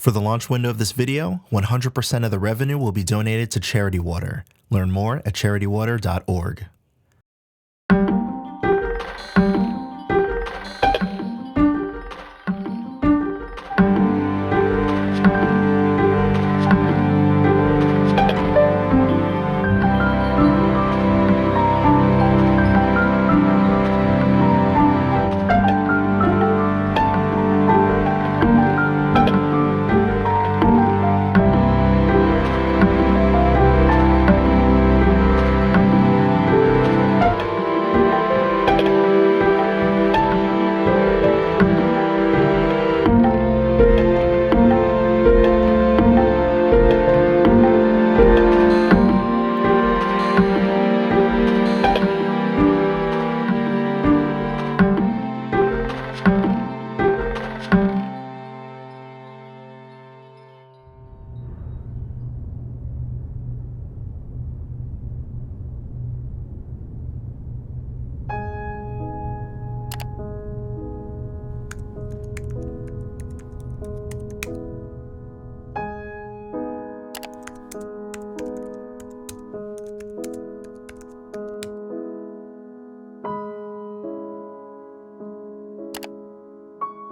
For the launch window of this video, 100% of the revenue will be donated to Charity Water. Learn more at charitywater.org.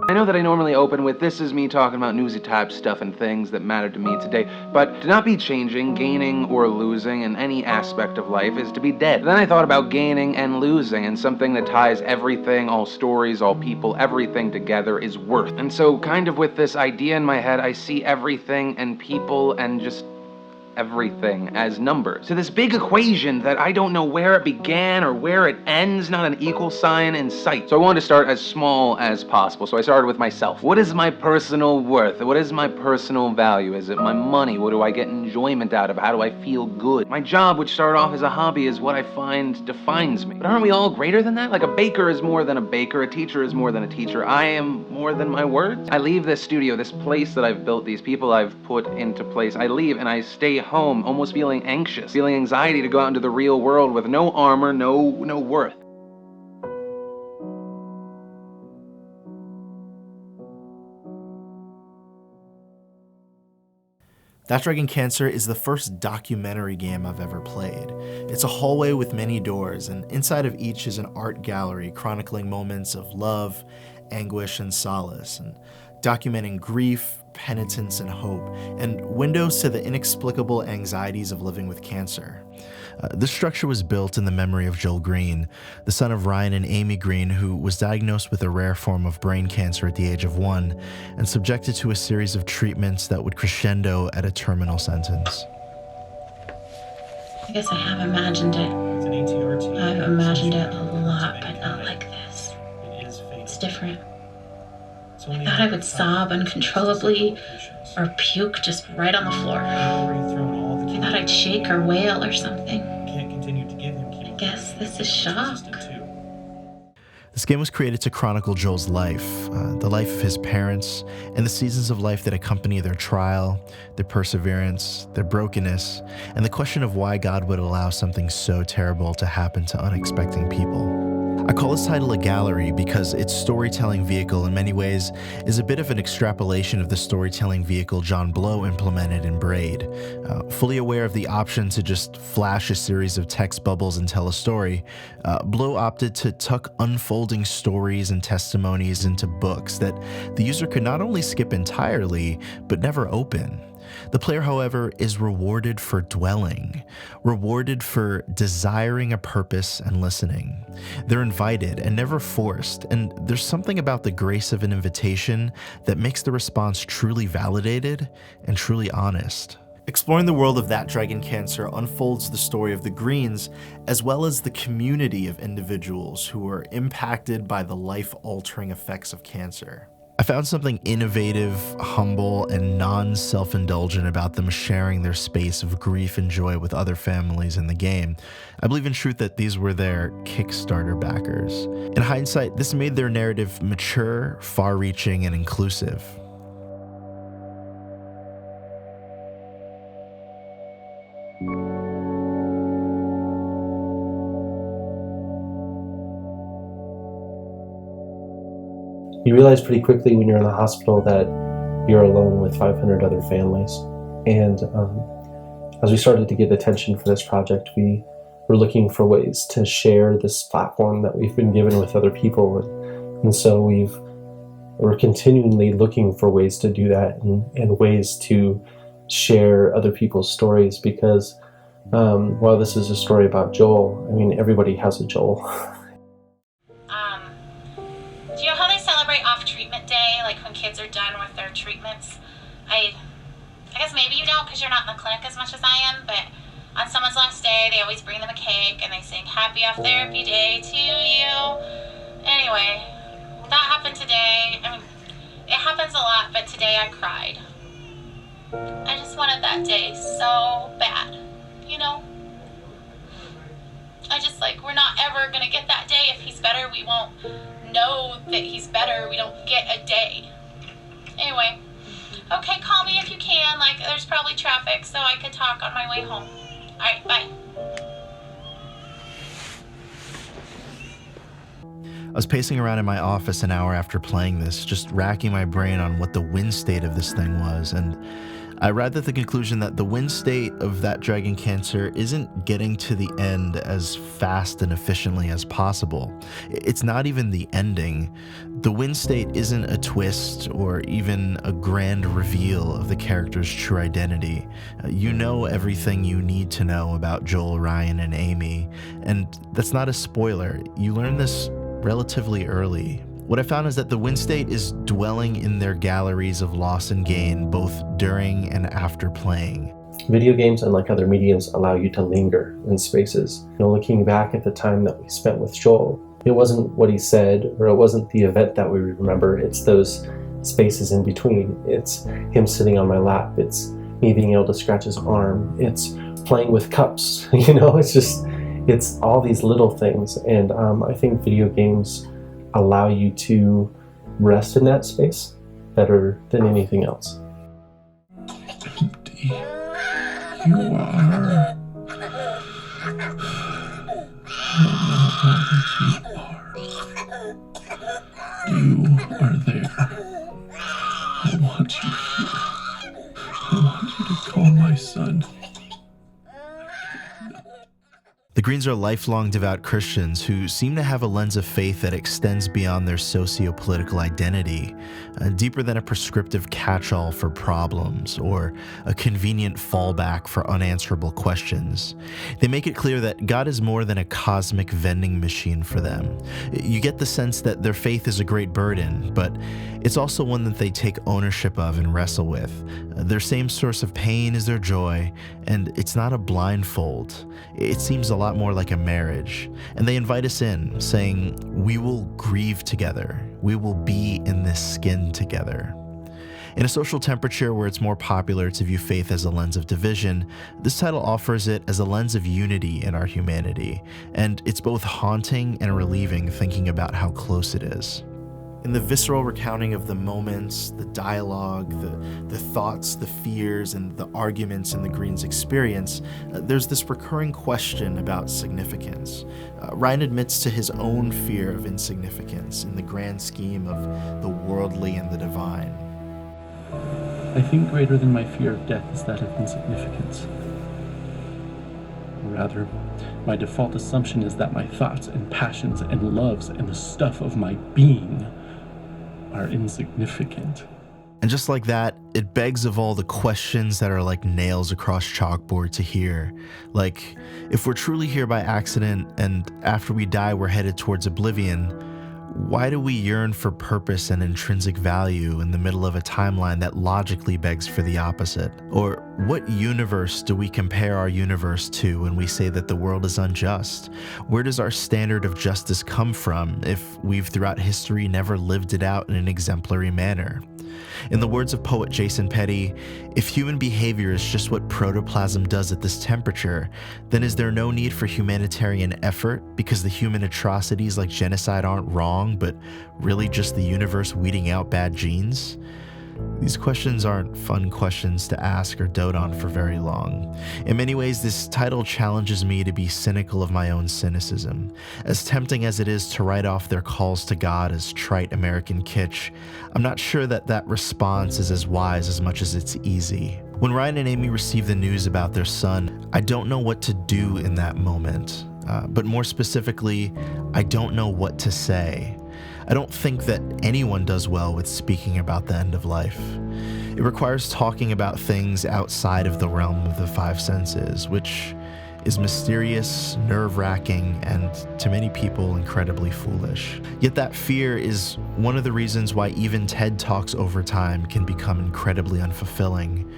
I know that I normally open with, this is me talking about newsy type stuff and things that matter to me today, but to not be changing, gaining, or losing in any aspect of life is to be dead. Then I thought about gaining and losing, and something that ties everything, all stories, all people, everything together is worth. And so kind of with this idea in my head, I see everything and people and just everything as numbers. So this big equation that I don't know where it began or where it ends, not an equal sign in sight. So I wanted to start as small as possible. So I started with myself. What is my personal worth? What is my personal value? Is it my money? What do I get enjoyment out of? How do I feel good? My job, which started off as a hobby, is what I find defines me. But aren't we all greater than that? Like a baker is more than a baker, a teacher is more than a teacher. I am more than my words. I leave this studio, this place that I've built, these people I've put into place. I leave and I stay home, almost feeling anxious, feeling anxiety to go out into the real world with no armor, no worth. That Dragon Cancer is the first documentary game I've ever played. It's a hallway with many doors, and inside of each is an art gallery chronicling moments of love, anguish, and solace, and documenting grief, penitence, and hope, and windows to the inexplicable anxieties of living with cancer. This structure was built in the memory of Joel Green, the son of Ryan and Amy Green, who was diagnosed with a rare form of brain cancer at the age of 1 and subjected to a series of treatments that would crescendo at a terminal sentence. I guess I have imagined it. I've imagined it a lot, but not like this. It's different. I thought I would sob uncontrollably or puke just right on the floor. I thought I'd shake or wail or something. I guess this is shock. This game was created to chronicle Joel's life, the life of his parents, and the seasons of life that accompany their trial, their perseverance, their brokenness, and the question of why God would allow something so terrible to happen to unexpecting people. I call this title a gallery because its storytelling vehicle in many ways is a bit of an extrapolation of the storytelling vehicle John Blow implemented in Braid. Fully aware of the option to just flash a series of text bubbles and tell a story, Blow opted to tuck unfolding stories and testimonies into books that the user could not only skip entirely, but never open. The player, however, is rewarded for dwelling, rewarded for desiring a purpose and listening. They're invited and never forced, and there's something about the grace of an invitation that makes the response truly validated and truly honest. Exploring the world of That Dragon Cancer unfolds the story of the Greens, as well as the community of individuals who were impacted by the life-altering effects of cancer. I found something innovative, humble, and non-self-indulgent about them sharing their space of grief and joy with other families in the game. I believe in truth that these were their Kickstarter backers. In hindsight, this made their narrative mature, far-reaching, and inclusive. You realize pretty quickly when you're in the hospital that you're alone with 500 other families. And as we started to get attention for this project, we were looking for ways to share this platform that we've been given with other people. And so we're continually looking for ways to do that and ways to share other people's stories, because while this is a story about Joel, I mean, everybody has a Joel. Do you know how they celebrate off-treatment day, like when kids are done with their treatments? I guess maybe you don't because you're not in the clinic as much as I am, but on someone's last day, they always bring them a cake and they sing Happy Off Therapy Day to you. Anyway, that happened today. I mean, it happens a lot, but today I cried. I just wanted that day so bad, you know? I just we're not ever gonna get that day. If he's better, we won't know that he's better. We don't get a day. Anyway, okay, call me if you can. There's probably traffic, so I could talk on my way home. All right, bye. I was pacing around in my office an hour after playing this, just racking my brain on what the win state of this thing was, and I arrived at the conclusion that the win state of that dragon cancer isn't getting to the end as fast and efficiently as possible. It's not even the ending. The win state isn't a twist or even a grand reveal of the character's true identity. You know everything you need to know about Joel, Ryan, and Amy, and that's not a spoiler. You learn this relatively early. What I found is that the win state is dwelling in their galleries of loss and gain, both during and after playing. Video games, unlike other mediums, allow you to linger in spaces. Looking back at the time that we spent with Joel, it wasn't what he said, or it wasn't the event that we remember. It's those spaces in between. It's him sitting on my lap. It's me being able to scratch his arm. It's playing with cups. It's all these little things. And I think video games allow you to rest in that space better than anything else. Empty. You are. You are there. I want you here. I want you to call my son. The Greens are lifelong devout Christians who seem to have a lens of faith that extends beyond their socio-political identity, deeper than a prescriptive catch-all for problems or a convenient fallback for unanswerable questions. They make it clear that God is more than a cosmic vending machine for them. You get the sense that their faith is a great burden, but it's also one that they take ownership of and wrestle with. Their same source of pain is their joy, and it's not a blindfold. It seems a lot more like a marriage. And they invite us in, saying, we will grieve together. We will be in this skin together. In a social temperature where it's more popular to view faith as a lens of division, this title offers it as a lens of unity in our humanity. And it's both haunting and relieving thinking about how close it is. In the visceral recounting of the moments, the dialogue, the thoughts, the fears, and the arguments in the Greens' experience, there's this recurring question about significance. Ryan admits to his own fear of insignificance in the grand scheme of the worldly and the divine. I think greater than my fear of death is that of insignificance. Rather, my default assumption is that my thoughts and passions and loves and the stuff of my being are insignificant. And just like that, it begs of all the questions that are like nails across chalkboard to hear. Like, if we're truly here by accident and after we die we're headed towards oblivion, why do we yearn for purpose and intrinsic value in the middle of a timeline that logically begs for the opposite? Or what universe do we compare our universe to when we say that the world is unjust? Where does our standard of justice come from if we've throughout history never lived it out in an exemplary manner? In the words of poet Jason Petty, if human behavior is just what protoplasm does at this temperature, then is there no need for humanitarian effort because the human atrocities like genocide aren't wrong, but really just the universe weeding out bad genes? These questions aren't fun questions to ask or dote on for very long. In many ways, this title challenges me to be cynical of my own cynicism. As tempting as it is to write off their calls to God as trite American kitsch, I'm not sure that that response is as wise as much as it's easy. When Ryan and Amy received the news about their son, I don't know what to do in that moment. But more specifically, I don't know what to say. I don't think that anyone does well with speaking about the end of life. It requires talking about things outside of the realm of the five senses, which is mysterious, nerve-wracking, and to many people incredibly foolish. Yet that fear is one of the reasons why even TED Talks over time can become incredibly unfulfilling.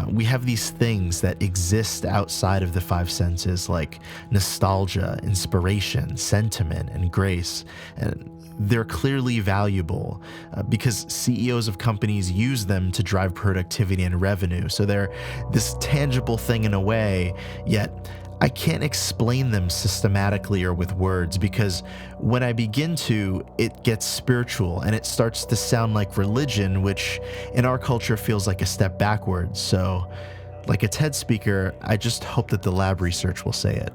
We have these things that exist outside of the five senses, like nostalgia, inspiration, sentiment, and grace. And they're clearly valuable because CEOs of companies use them to drive productivity and revenue. So they're this tangible thing in a way, yet I can't explain them systematically or with words, because when I begin to, it gets spiritual and it starts to sound like religion, which in our culture feels like a step backwards. So, like a TED speaker, I just hope that the lab research will say it.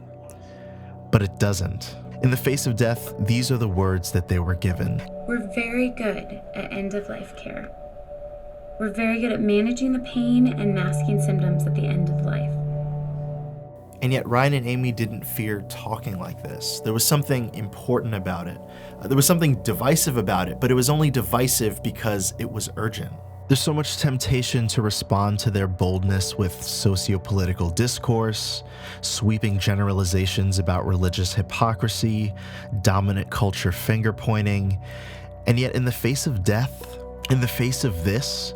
But it doesn't. In the face of death, these are the words that they were given. We're very good at end-of-life care. We're very good at managing the pain and masking symptoms at the end of life. And yet Ryan and Amy didn't fear talking like this. There was something important about it. There was something divisive about it, but it was only divisive because it was urgent. There's so much temptation to respond to their boldness with socio-political discourse, sweeping generalizations about religious hypocrisy, dominant culture finger-pointing. And yet in the face of death, in the face of this,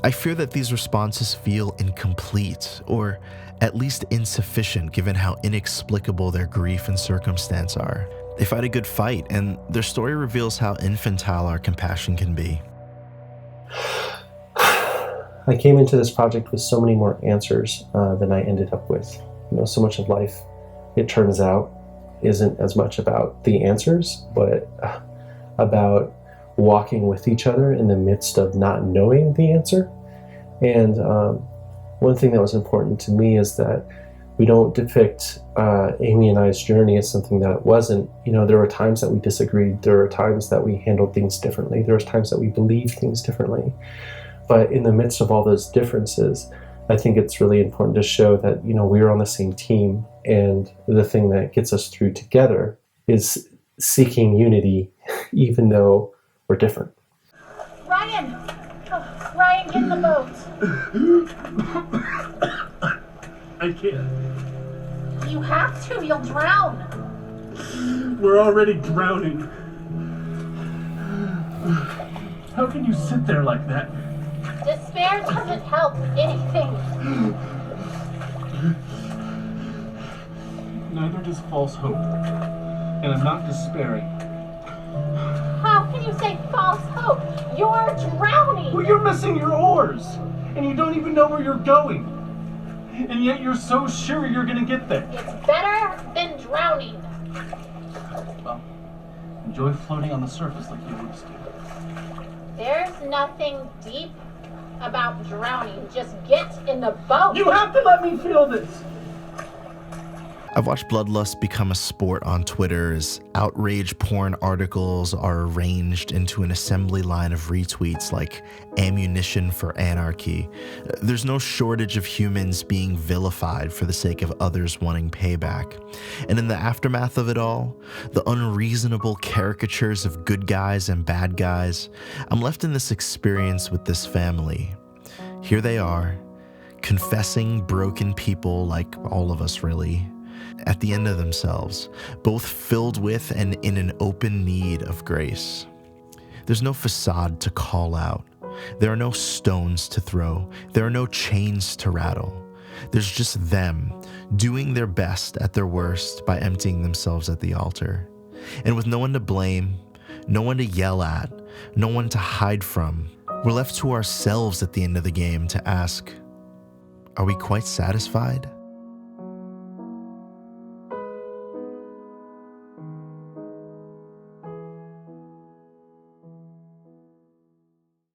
I fear that these responses feel incomplete, or at least insufficient given how inexplicable their grief and circumstance are. They fight a good fight, and their story reveals how infantile our compassion can be. I came into this project with so many more answers than I ended up with. So much of life, it turns out, isn't as much about the answers, but about walking with each other in the midst of not knowing the answer. And one thing that was important to me is that we don't depict Amy and I's journey as something that it wasn't. There were times that we disagreed. There were times that we handled things differently. There was times that we believed things differently. But in the midst of all those differences, I think it's really important to show that, we're on the same team. And the thing that gets us through together is seeking unity, even though we're different. Ryan! Oh, Ryan, get in the boat. I can't. You have to, you'll drown. We're already drowning. How can you sit there like that? Despair doesn't help anything. Neither does false hope. And I'm not despairing. How can you say false hope? You're drowning. Well, you're missing your oars, and you don't even know where you're going. And yet you're so sure you're gonna get there. It's better than drowning. Well, enjoy floating on the surface like you used to. There's nothing deep about drowning. Just get in the boat. You have to let me feel this. I've watched bloodlust become a sport on Twitter as outrage porn articles are arranged into an assembly line of retweets like ammunition for anarchy. There's no shortage of humans being vilified for the sake of others wanting payback. And in the aftermath of it all, the unreasonable caricatures of good guys and bad guys, I'm left in this experience with this family. Here they are, confessing broken people like all of us really, at the end of themselves, both filled with and in an open need of grace. There's no facade to call out. There are no stones to throw. There are no chains to rattle. There's just them doing their best at their worst by emptying themselves at the altar. And with no one to blame, no one to yell at, no one to hide from, we're left to ourselves at the end of the game to ask, are we quite satisfied?